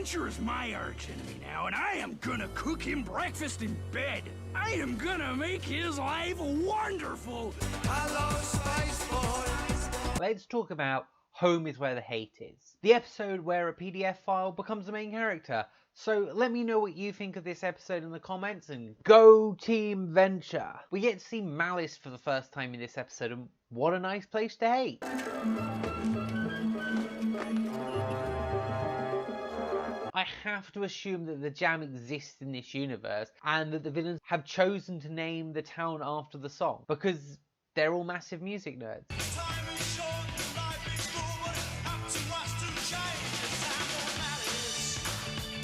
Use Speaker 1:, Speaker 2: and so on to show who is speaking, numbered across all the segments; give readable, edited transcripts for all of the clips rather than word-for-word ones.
Speaker 1: Venture is my arch enemy now, and I am gonna cook him breakfast in bed. I am gonna make his life wonderful. Hello, Spice Boys.
Speaker 2: Let's talk about Home is Where the Hate Is, the episode where a PDF file becomes the main character. So let me know what you think of this episode in the comments, and go Team Venture! We get to see Malice for the first time in this episode, and what a nice place to hate! I have to assume that the jam exists in this universe, and that the villains have chosen to name the town after the song, because they're all massive music nerds.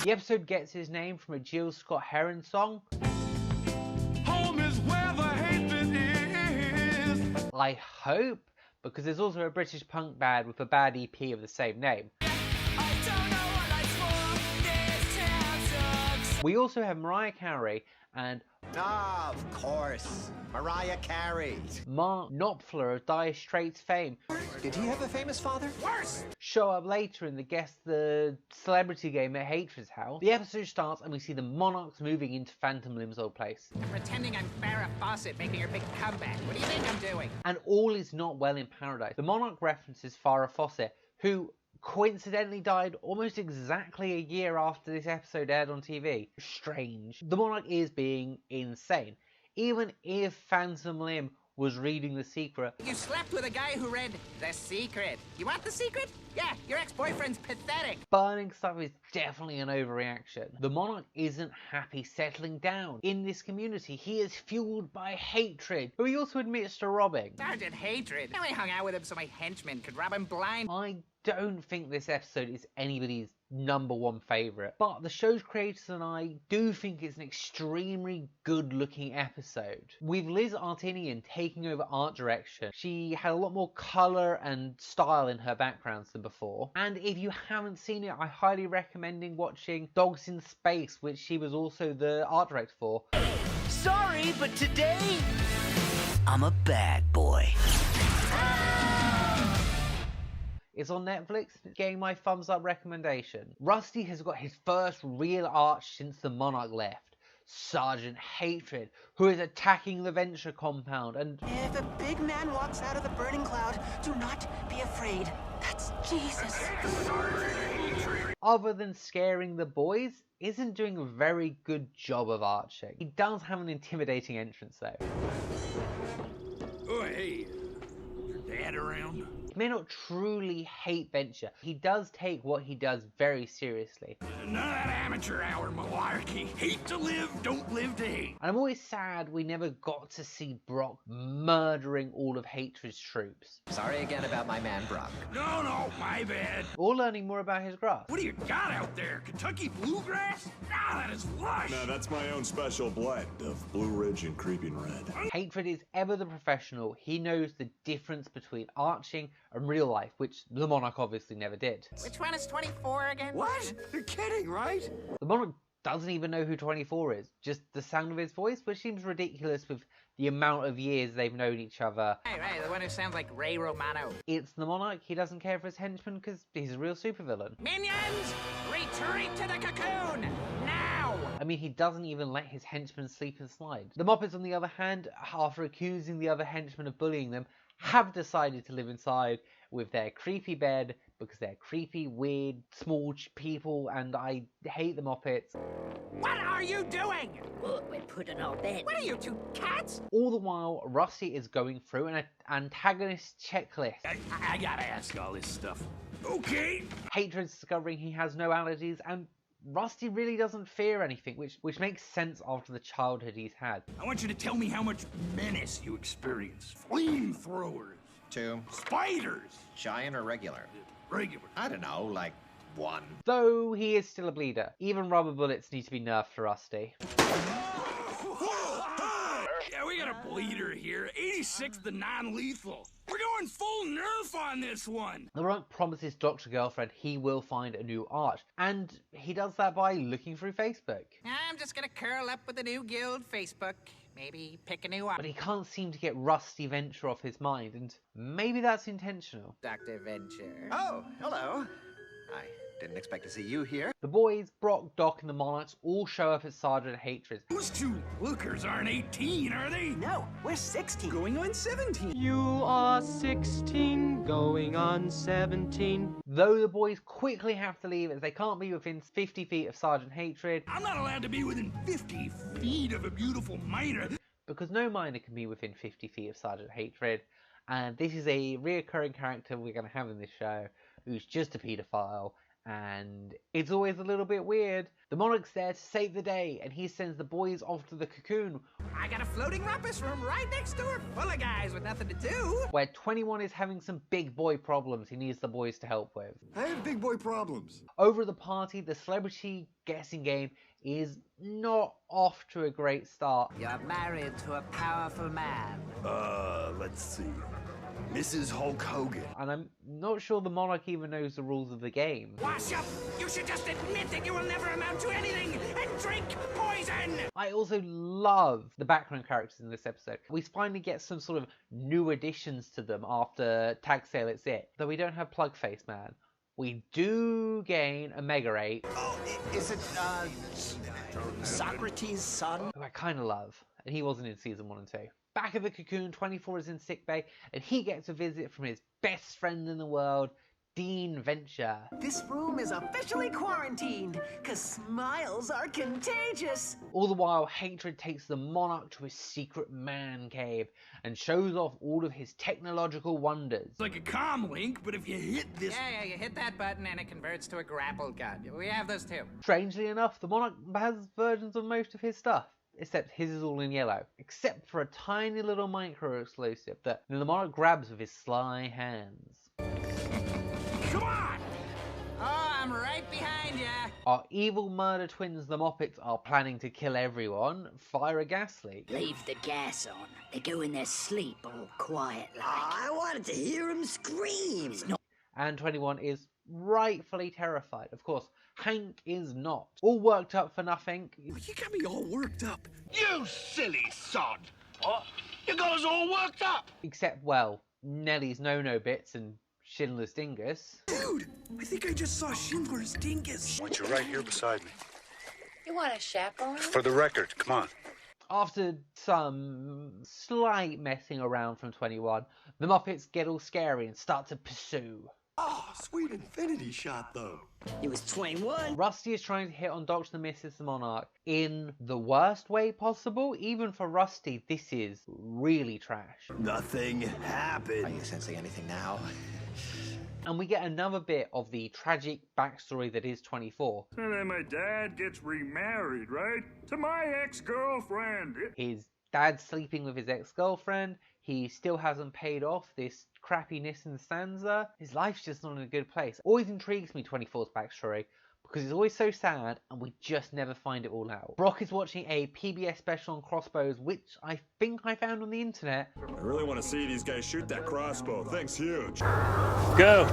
Speaker 2: The episode gets his name from a Jill Scott Heron song.
Speaker 1: Home is where the hatred is.
Speaker 2: I hope, because there's also a British punk band with a bad EP of the same name. We also have Mariah Carey and
Speaker 3: of course, Mariah Carey.
Speaker 2: Mark Knopfler of Dire Straits fame.
Speaker 3: Did he have a famous father?
Speaker 1: Worse.
Speaker 2: Show up later and guess the celebrity game at Hatred's house. The episode starts and we see the Monarchs moving into Phantom Lim's old place.
Speaker 4: I'm pretending I'm Farrah Fawcett making her big comeback. What do you think I'm doing?
Speaker 2: And all is not well in paradise. The Monarch references Farrah Fawcett, who coincidentally died almost exactly a year after this episode aired on TV. Strange. The Monarch is being insane. Even if Phantom Lim was reading The Secret.
Speaker 4: You slept with a guy who read The Secret. You want The Secret? Yeah, your ex-boyfriend's pathetic.
Speaker 2: Burning stuff is definitely an overreaction. The Monarch isn't happy settling down in this community. He is fueled by hatred, who he also admits to robbing.
Speaker 4: Sergeant Hatred. I hung out with him so my henchmen could rob him blind.
Speaker 2: I don't think this episode is anybody's #1 favourite, but the show's creators and I do think it's an extremely good looking episode. With Liz Artinian taking over art direction, she had a lot more colour and style in her backgrounds than before. And if you haven't seen it, I highly recommend watching Dogs in Space, which she was also the art director for.
Speaker 5: Sorry, but today I'm a bad boy.
Speaker 2: It's on Netflix. It's getting my thumbs up recommendation. Rusty has got his first real arch since the Monarch left. Sergeant Hatred, who is attacking the Venture compound, and
Speaker 6: if a big man walks out of the burning cloud, do not be afraid. That's Jesus.
Speaker 2: other than scaring the boys, isn't doing a very good job of arching. He does have an intimidating entrance though.
Speaker 1: Oh, hey, your dad around?
Speaker 2: He may not truly hate Venture. He does take what he does very seriously.
Speaker 1: None of that amateur hour malarkey. Hate to live, don't live to hate.
Speaker 2: And I'm always sad we never got to see Brock murdering all of Hatred's troops.
Speaker 3: Sorry again about my man Brock.
Speaker 1: No, my bad.
Speaker 2: Or learning more about his graft.
Speaker 1: What do you got out there? Kentucky bluegrass? Ah, that is lush.
Speaker 7: No, that's my own special blend of Blue Ridge and Creeping Red.
Speaker 2: Hatred is ever the professional. He knows the difference between arching and real life, which the Monarch obviously never did.
Speaker 4: Which one is 24 again?
Speaker 1: What? You're kidding, right?
Speaker 2: The Monarch doesn't even know who 24 is. Just the sound of his voice, which seems ridiculous with the amount of years they've known each other.
Speaker 4: Right, the one who sounds like Ray Romano.
Speaker 2: It's the Monarch. He doesn't care for his henchmen because he's a real supervillain.
Speaker 4: Minions, retreat to the cocoon, now!
Speaker 2: I mean, he doesn't even let his henchmen sleep and slide. The Muppets, on the other hand, after accusing the other henchmen of bullying them, have decided to live inside with their creepy bed because they're creepy, weird, small people, and I hate the Muppets.
Speaker 4: What are you doing?
Speaker 8: Look, we're putting our bed.
Speaker 4: What are you, two cats?
Speaker 2: All the while, Rusty is going through an antagonist checklist.
Speaker 1: I gotta ask all this stuff. Okay.
Speaker 2: Hatred's discovering he has no allergies, and Rusty really doesn't fear anything, which makes sense after the childhood he's had.
Speaker 1: I want you to tell me how much menace you experience. Flamethrowers.
Speaker 3: 2.
Speaker 1: Spiders.
Speaker 3: Giant or regular?
Speaker 1: Regular.
Speaker 3: I don't know, like 1.
Speaker 2: Though he is still a bleeder. Even rubber bullets need to be nerfed for Rusty.
Speaker 1: Yeah, we got a bleeder here. 86 the non-lethal. We're going full nerf on this one.
Speaker 2: The Monarch promises Dr. Girlfriend he will find a new arch, and he does that by looking through Facebook.
Speaker 4: I'm just gonna curl up with the new guild Facebook. Maybe pick a new one.
Speaker 2: But he can't seem to get Rusty Venture off his mind, and maybe that's intentional.
Speaker 4: Dr. Venture.
Speaker 3: Oh, hello. Hi. Didn't expect to see you here.
Speaker 2: The boys, Brock, Doc, and the Monarchs all show up at Sergeant Hatred.
Speaker 1: Those two lookers aren't 18, are they?
Speaker 6: No, we're 16.
Speaker 1: Going on 17.
Speaker 9: You are 16, going on 17.
Speaker 2: Though the boys quickly have to leave as they can't be within 50 feet of Sergeant Hatred.
Speaker 1: I'm not allowed to be within 50 feet of a beautiful miner.
Speaker 2: Because no miner can be within 50 feet of Sergeant Hatred. And this is a reoccurring character we're going to have in this show who's just a paedophile. And it's always a little bit weird. The Monarch's there to save the day, and he sends the boys off to the cocoon.
Speaker 4: I got a floating rumpus room right next door full of guys with nothing to do.
Speaker 2: Where 21 is having some big boy problems he needs the boys to help with.
Speaker 7: I have big boy problems.
Speaker 2: Over at the party, the celebrity guessing game is not off to a great start.
Speaker 4: You're married to a powerful man.
Speaker 7: Let's see. Mrs. Hulk Hogan.
Speaker 2: And I'm not sure the Monarch even knows the rules of the game.
Speaker 1: Wash up! You should just admit that you will never amount to anything and drink poison!
Speaker 2: I also love the background characters in this episode. We finally get some sort of new additions to them after Tag Sale It's It. Though we don't have Plugface Man. We do gain a Mega 8.
Speaker 3: Oh, is it, Socrates' son?
Speaker 2: Who I kind of love. And he wasn't in season 1 and 2. Back at the cocoon, 24 is in sickbay, and he gets a visit from his best friend in the world, Dean Venture.
Speaker 6: This room is officially quarantined, because smiles are contagious.
Speaker 2: All the while, Hatred takes the Monarch to his secret man cave and shows off all of his technological wonders.
Speaker 1: It's like a comm link, but if you hit this...
Speaker 4: Yeah, you hit that button and it converts to a grapple gun. We have those too.
Speaker 2: Strangely enough, the Monarch has versions of most of his stuff. Except his is all in yellow. Except for a tiny little micro exclusive that the Monarch grabs with his sly hands.
Speaker 1: Come on!
Speaker 4: Oh, I'm right behind ya.
Speaker 2: Our evil murder twins, the Moppets, are planning to kill everyone, fire a gas leak.
Speaker 8: Leave the gas on. They go in their sleep all quiet like.
Speaker 6: I wanted to hear him scream.
Speaker 2: And 21 is rightfully terrified. Of course, Hank is not. All worked up for nothing.
Speaker 1: You got me all worked up.
Speaker 5: You silly sod! Oh, you got us all worked up!
Speaker 2: Except, well, Nellie's no-no bits and Schindler's Dingus.
Speaker 1: Dude, I think I just saw Schindler's Dingus.
Speaker 10: I want you right here beside me.
Speaker 8: You want a chaperone?
Speaker 10: For the record, come on.
Speaker 2: After some slight messing around from 21, the Muppets get all scary and start to pursue.
Speaker 7: Oh, sweet infinity shot, though.
Speaker 6: It was 21.
Speaker 2: Rusty is trying to hit on Dr. and Mrs. Monarch in the worst way possible. Even for Rusty, this is really trash.
Speaker 7: Nothing happened.
Speaker 3: Are you sensing anything now?
Speaker 2: And we get another bit of the tragic backstory that is 24.
Speaker 1: And then my dad gets remarried, right? To my ex-girlfriend.
Speaker 2: His dad's sleeping with his ex-girlfriend. He still hasn't paid off this crappy Nissan Stanza. His life's just not in a good place. Always intrigues me, 24's backstory, because it's always so sad and we just never find it all out. Brock is watching a PBS special on crossbows, which I think I found on the internet.
Speaker 7: I really want to see these guys shoot that crossbow. Thing's huge.
Speaker 9: Go!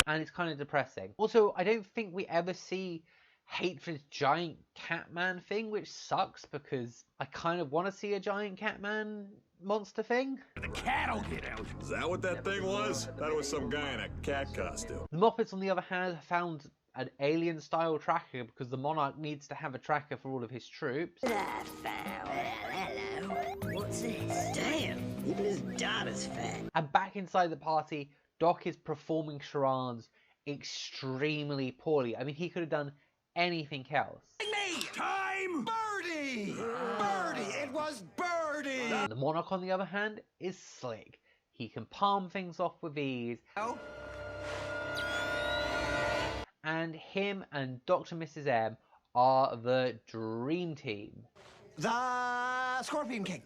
Speaker 2: And it's kind of depressing. Also, I don't think we ever see Hatred's giant Catman thing, which sucks because I kind of want to see a giant Catman monster thing.
Speaker 1: The cat'll get out.
Speaker 7: Is that what that thing was? Thought it was some guy in a cat costume.
Speaker 2: The Muppets, on the other hand, have found an alien-style tracker because the Monarch needs to have a tracker for all of his troops.
Speaker 8: Hello. What's this? Damn, even his daughter's fat.
Speaker 2: And back inside the party, Doc is performing charades extremely poorly. I mean, he could have done anything else.
Speaker 1: Me! Time!
Speaker 3: Birdie! Birdie! It was Birdie!
Speaker 2: The Monarch, on the other hand, is slick. He can palm things off with ease.
Speaker 4: Oh?
Speaker 2: And him and Dr. and Mrs. M are the dream team.
Speaker 3: The Scorpion King.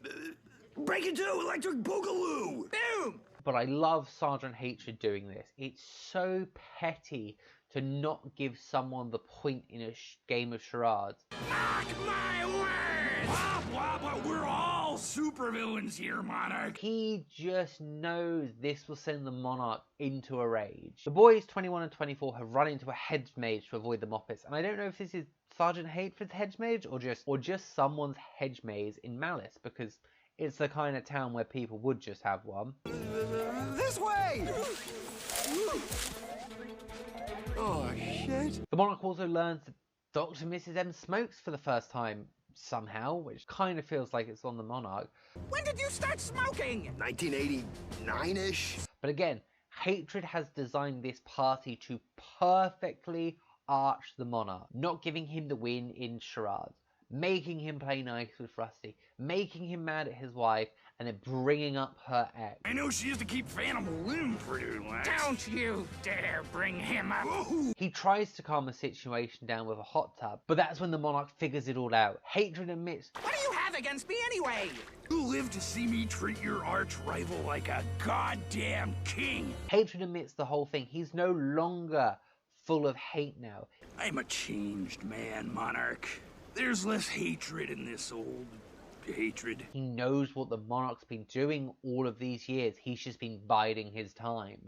Speaker 1: Break it to electric boogaloo!
Speaker 4: Boom!
Speaker 2: But I love Sergeant Hatred doing this. It's so petty to not give someone the point in a game of charades.
Speaker 1: Mark my words! Blah, blah, blah. We're all supervillains here, Monarch.
Speaker 2: He just knows this will send the Monarch into a rage. The boys 21 and 24 have run into a hedge mage to avoid the Moppets, and I don't know if this is Sergeant Hatred's hedge mage or just someone's hedge maze in Malice, because It's the kind of town where people would just have one.
Speaker 3: This way! Oh, shit.
Speaker 2: The Monarch also learns that Dr. and Mrs. M smokes for the first time somehow, which kind of feels like it's on the Monarch.
Speaker 4: When did you start smoking?
Speaker 3: 1989-ish?
Speaker 2: But again, Hatred has designed this party to perfectly arch the Monarch, not giving him the win in charades, making him play nice with Rusty, making him mad at his wife, and then bringing up her ex.
Speaker 1: I know she used to keep Phantom Limb pretty relaxed.
Speaker 4: Don't you dare bring him up.
Speaker 1: Whoa.
Speaker 2: He tries to calm the situation down with a hot tub, but that's when the Monarch figures it all out. Hatred admits,
Speaker 4: What do you have against me anyway?
Speaker 1: You live to see me treat your arch rival like a goddamn king.
Speaker 2: Hatred admits the whole thing. He's no longer full of hate now.
Speaker 1: I'm a changed man, Monarch. There's less hatred in this old hatred.
Speaker 2: He knows what the Monarch's been doing all of these years. He's just been biding his time.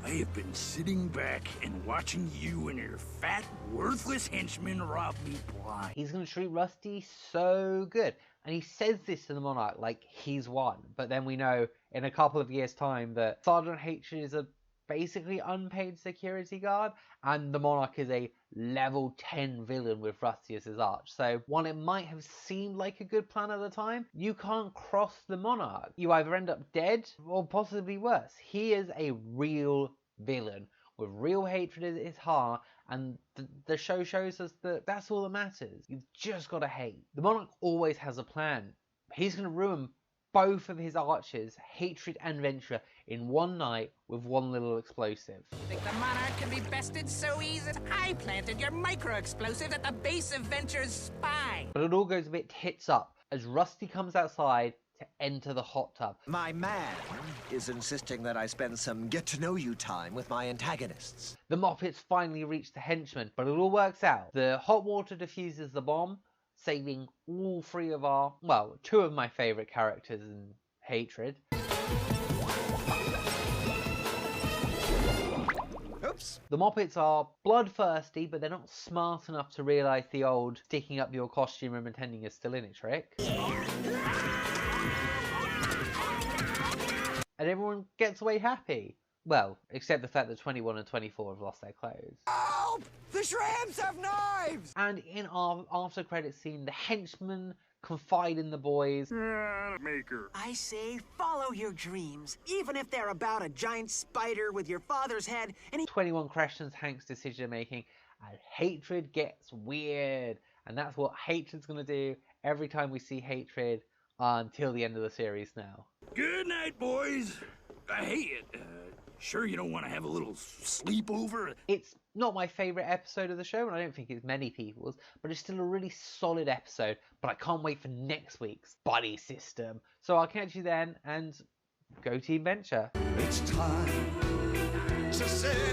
Speaker 1: I have been sitting back and watching you and your fat, worthless henchmen rob me blind.
Speaker 2: He's going to treat Rusty so good. And he says this to the Monarch like he's won. But then we know in a couple of years' time that Sergeant Hatred is a basically unpaid security guard, and the Monarch is a level 10 villain with Rusty as his arch. So while it might have seemed like a good plan at the time, you can't cross the Monarch. You either end up dead or possibly worse. He is a real villain with real hatred at his heart, and the show shows us that that's all that matters. You've just got to hate. The Monarch always has a plan. He's going to ruin both of his archers, Hatred and Venture, in one night with one little explosive.
Speaker 4: Think the Monarch can be bested so easy? I planted your micro-explosive at the base of Venture's spine.
Speaker 2: But it all goes a bit tits up as Rusty comes outside to enter the hot tub.
Speaker 3: My man is insisting that I spend some get-to-know-you time with my antagonists.
Speaker 2: The Moppets finally reach the henchmen, but it all works out. The hot water diffuses the bomb, saving all three of our, well, two of my favourite characters in Hatred.
Speaker 3: Oops.
Speaker 2: The Moppets are bloodthirsty, but they're not smart enough to realise the old sticking up your costume and pretending you're still in it trick. And everyone gets away happy. Well, except the fact that 21 and 24 have lost their clothes.
Speaker 3: Help! The Shrimps have knives!
Speaker 2: And in our after credits scene, the henchmen confide in the boys.
Speaker 1: Maker.
Speaker 6: I say follow your dreams, even if they're about a giant spider with your father's head and
Speaker 2: 21 questions Hank's decision making, and Hatred gets weird. And that's what Hatred's going to do every time we see Hatred until the end of the series now.
Speaker 1: Good night, boys. Hey, sure you don't want to have a little sleepover?
Speaker 2: It's not my favourite episode of the show, and I don't think it's many people's, but it's still a really solid episode. But I can't wait for next week's Buddy System. So I'll catch you then, and go Team Venture.
Speaker 3: It's time to say